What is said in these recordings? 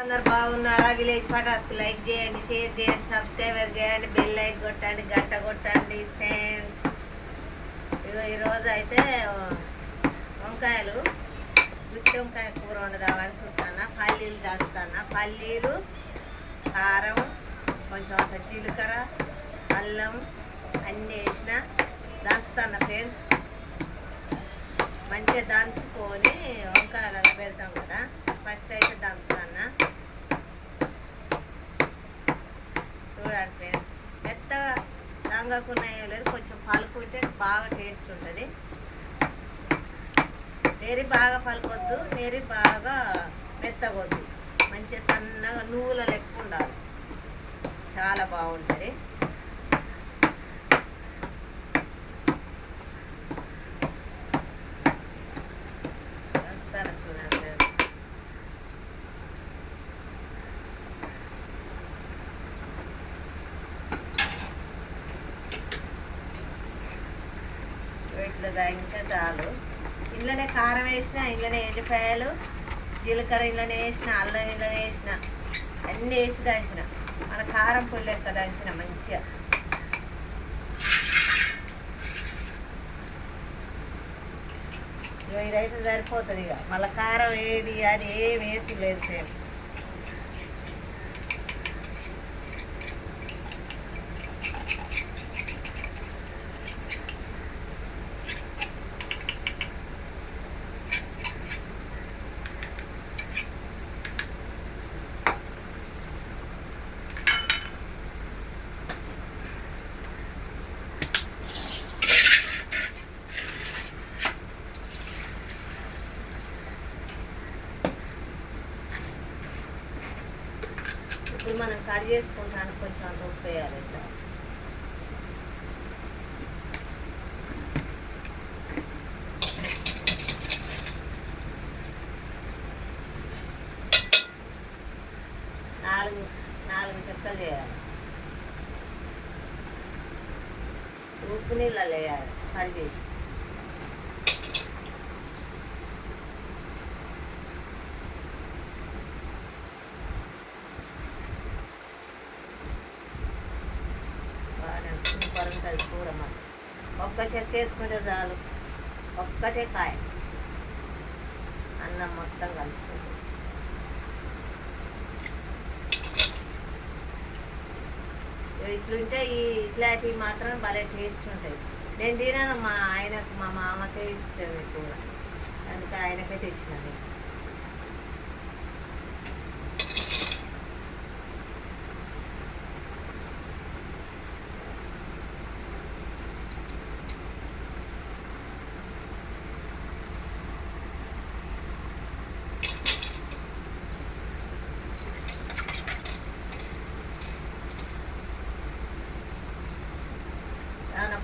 అందరు బాగున్నారా? Village పటాస్కి like చేయండి, షేర్ చేయండి, సబ్స్క్రైబర్ చేయండి, బెల్ లైక్ కొట్టండి, గంట కొట్టండి ఫ్రెండ్స్. ఈరోజు అయితే వంకాయలు గుత్తి వంకాయ కూర వండుదామని చూస్తాను. పల్లీలు దంచుతాను. పల్లీలు, కారం, కొంచెం అంత జీలకర్ర, అల్లం అన్నీ వేసిన దంచుతాను ఫ్రెండ్స్. మంచిగా దంచుకొని వంకాయలు అలా పెడతాం కదా, ఫస్ట్ అయితే దంచుతాను. చూడండి ఫ్రెండ్స్, మెత్తగా దంగకున్నాయో లేదు, కొంచెం పలుకుంటే బాగా టేస్ట్ ఉంటుంది. నేరి బాగా పలుకొద్దు, నేరి బాగా మెత్తగొద్దు, మంచిగా సన్నగా నువ్వుల లెక్క ఉండాలి, చాలా బాగుంటుంది. ఇట్లా తాగితే చాలు. ఇంట్లోనే కారం వేసిన, ఇంట్లోనే ఎండిపాయలు, జీలకర్ర ఇంట్లోనే వేసిన, అల్లం ఇంట్లోనే వేసిన, అన్నీ వేసి దంచిన. మన కారం పొడి లెక్క దంచిన మంచిగా. ఇదైతే సరిపోతుంది. ఇక మళ్ళీ కారం ఏది అది ఏం వేసి లేదు ఫ్రెండ్స్. ఇప్పుడు మనం కట్ చేసుకుంటాను, కొంచెం అంత ఉప్పు వేయాలి. ఇట్లా నాలుగు చెక్కలు చేయాలి. ఉప్పు నీళ్ళలో వేయాలి కట్ చేసి. సూపర్ ఉంటుంది కూర. మనం ఒక్క చెక్క వేసుకుంటే చాలు, ఒక్కటే కాయ అన్నం మొత్తం కలుసుకుంటుంది. ఇట్లుంటే ఇట్లాంటివి మాత్రం భలే టేస్ట్ ఉంటాయి. నేను తినాను, మా ఆయనకు మా మామకే ఇష్టం ఈ కూర, అందుకే ఆయనకే తెచ్చినాను.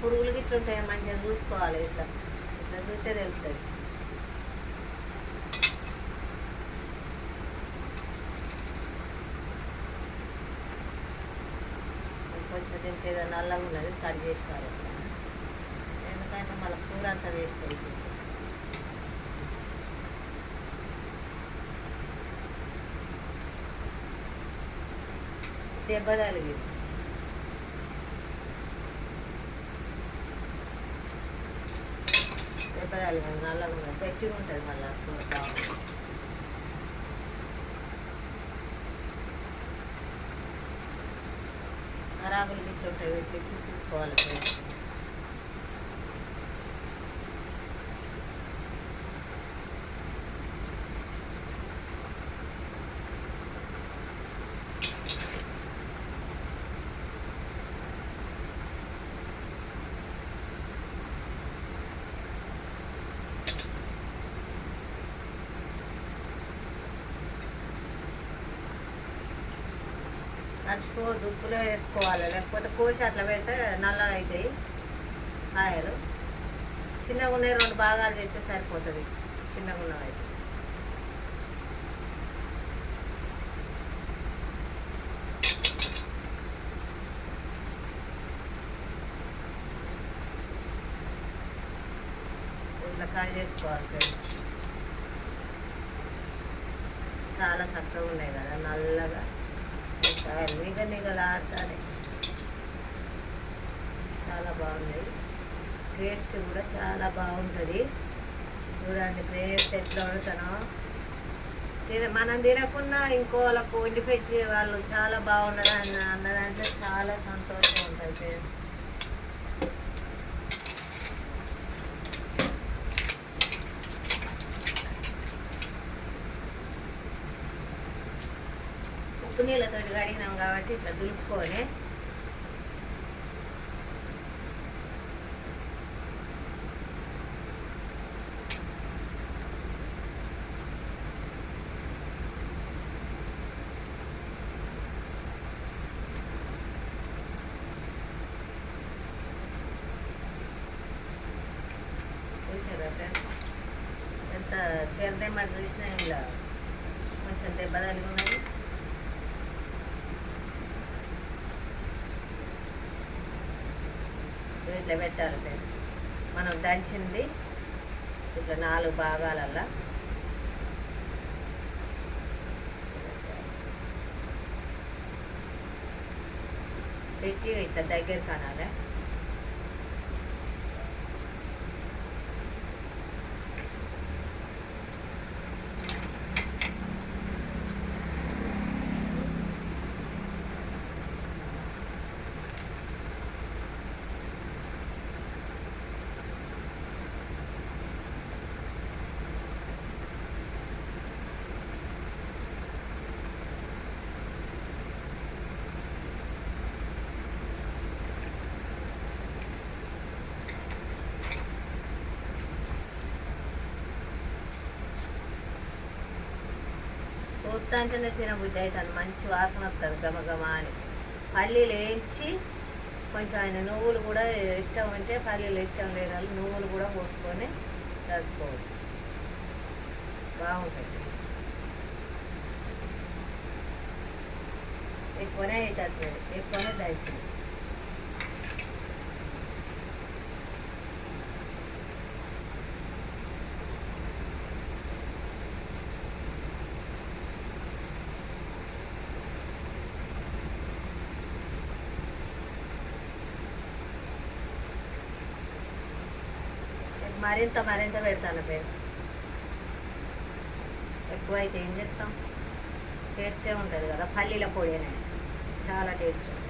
పురుగులు గిట్ల ఉంటాయి, మంచిగా చూసుకోవాలి. ఇట్లా ఇట్లా చూస్తే తెలుస్తుంది. కొంచెం దీనికి ఏదో నల్లగా ఉన్నది కట్ చేసుకోవాలి, ఎందుకంటే మళ్ళీ కూర అంతా వేస్ట్ అయిపోతుంది. దెబ్బ తగిలింది. నల్లగా ఉన్నది గట్టిగా ఉంటుంది, మళ్ళీ కూర బాగుంటుంది. ఖరాబులు గిట్ల ఉంటాయి, వీటికి చూసుకోవాలి. మర్చిపోవద్దు, ఉప్పులో వేసుకోవాలి, లేకపోతే కోసి అట్లా పెడితే నల్లగా అవుతాయి కాయలు. చిన్నగా ఉన్నాయి, 2 భాగాలు చేస్తే సరిపోతుంది. చిన్నగా ఉన్నవైతే ఇట్లా కట్ చేసుకోవాలి ఫ్రెండ్స్. చాలా చక్కగా ఉన్నాయి కదా, నల్లగా నిగ నిగలాడుతాయి. చాలా బాగున్నాయి. టేస్ట్ కూడా చాలా బాగుంటుంది. చూడండి ఫ్రెండ్స్ ఎట్లా వండుతానో. మనం తినకుండా ఇంకోళ్ళకు వండి పెట్టి వాళ్ళు చాలా బాగున్నది అన్నదంటే చాలా సంతోషం ఉంటుంది ఫ్రెండ్స్. ఉప్పు నీళ్ళతో కడిగినాం కాబట్టి ఇట్లా దులుపుకొని చూసారా ఫ్రెండ్స్ ఎంత చేరదేమాట చూసినా ఇలా కొంచెం దెబ్బ తగిలి ఉన్నది. ఇట్లా పెట్టాలి ఫ్రెండ్స్. మనం దంచింది ఇట్లా 4 భాగాలల్లా పెట్టి ఇట్లా దగ్గర కనాలి. చూస్తాంటేనే తినబుద్ధి అవుతుంది. మంచి వాసన వస్తుంది గమగమ అని. పల్లీలు వేయించి కొంచెం ఆయన నువ్వులు కూడా ఇష్టం ఉంటే, పల్లీలు ఇష్టం లేని వాళ్ళు నువ్వులు కూడా పోసుకొని దంచుకోవచ్చు. బాగుంటుంది. ఎక్కువనే అవుతుంది, ఎక్కువనే దంచింది. మరింత పెడతాను ఫ్రెండ్స్. ఎక్కువైతే ఏం చేస్తాం, టేస్టే ఉంటుంది కదా. పల్లీల పొడినే చాలా టేస్ట్ ఉంటుంది.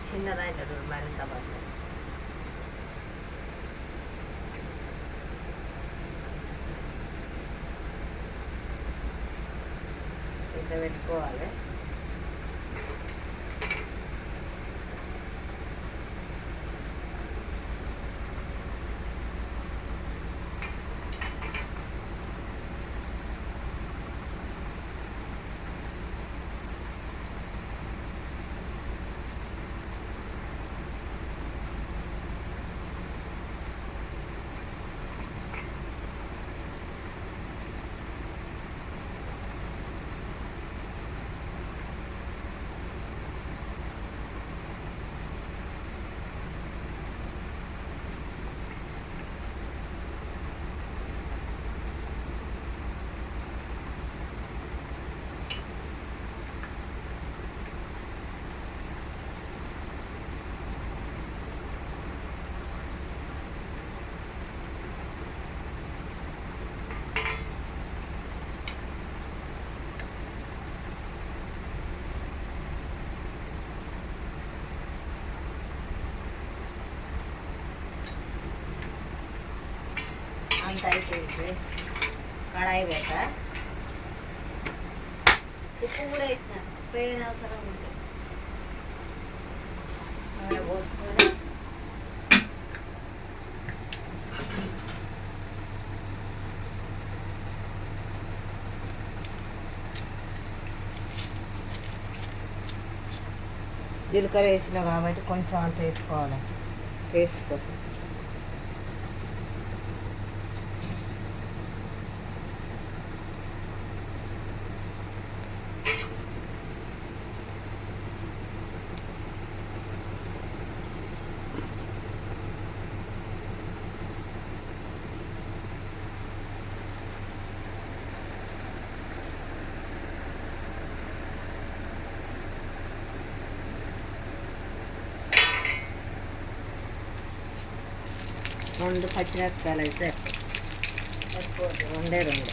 చిన్నదైతే మరింత పడుతుంది. ఇట్లా పెట్టుకోవాలి. అంత అయిపోయింది. కడాయి పెట్ట ఉప్పు కూడా వేసిన, ఉప్పు ఏం అవసరం ఉంటుంది. నూనె పోసుకొని జీలకర్ర వేసినాం కాబట్టి కొంచెం అంత వేసుకోవాలి టేస్ట్ కోసం. రెండు పచ్చిమిరపకాయలు అయితే రెండే రెండు.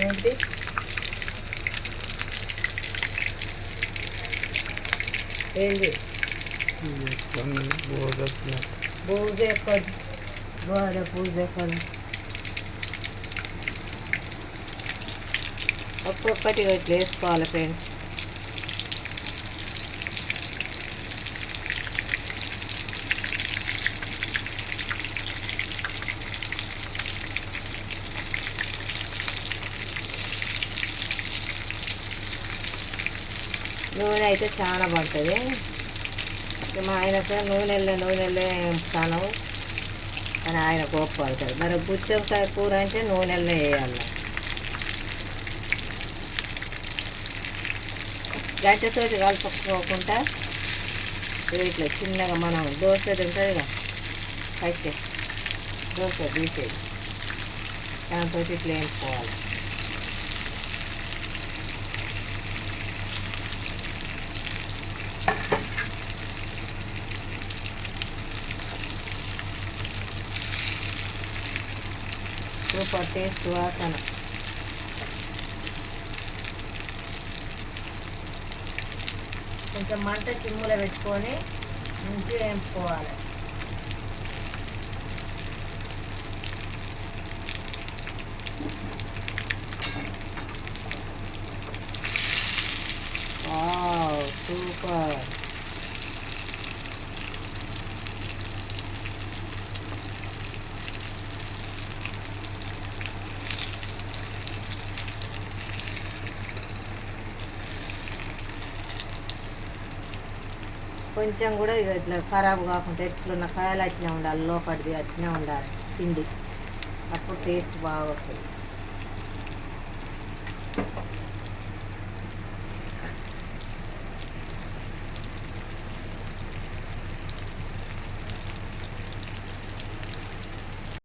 ఏంటి ఏంటి బూజు ఎక్కువ గోడ పూజ ఒక్కొక్కటి ఇట్లా వేసుకోవాలి ఫ్రెండ్స్. నూనె అయితే చాలా పడుతుంది. మా ఆయనకు నూనెల్లే వేస్తాను కానీ ఆయన గొప్ప అవుతుంది. మరి గుత్తొంకాయ కూర అంటే నూనెల్లో వేయాలి. గంటతోటి కలుపుకోకుండా ఇట్లా చిన్నగా మనం దోశ ఉంటుంది కదా అయితే దోశ తీసేది దాంతో ఇట్లా వేసుకోవాలి. సూపర్ టేస్ట్ వాసన. కొంచెం మంట సిమ్ములో పెట్టుకొని మంచిగా వేపుకోవాలి. Wow super. కొంచెం కూడా ఇక ఇట్లా ఖరాబ్ కాకుండా ఎట్లున్న కాయలు అట్నే ఉండాలి, లోపలిది అట్నే ఉండాలి పిండి, అప్పుడు టేస్ట్ బాగా వస్తుంది.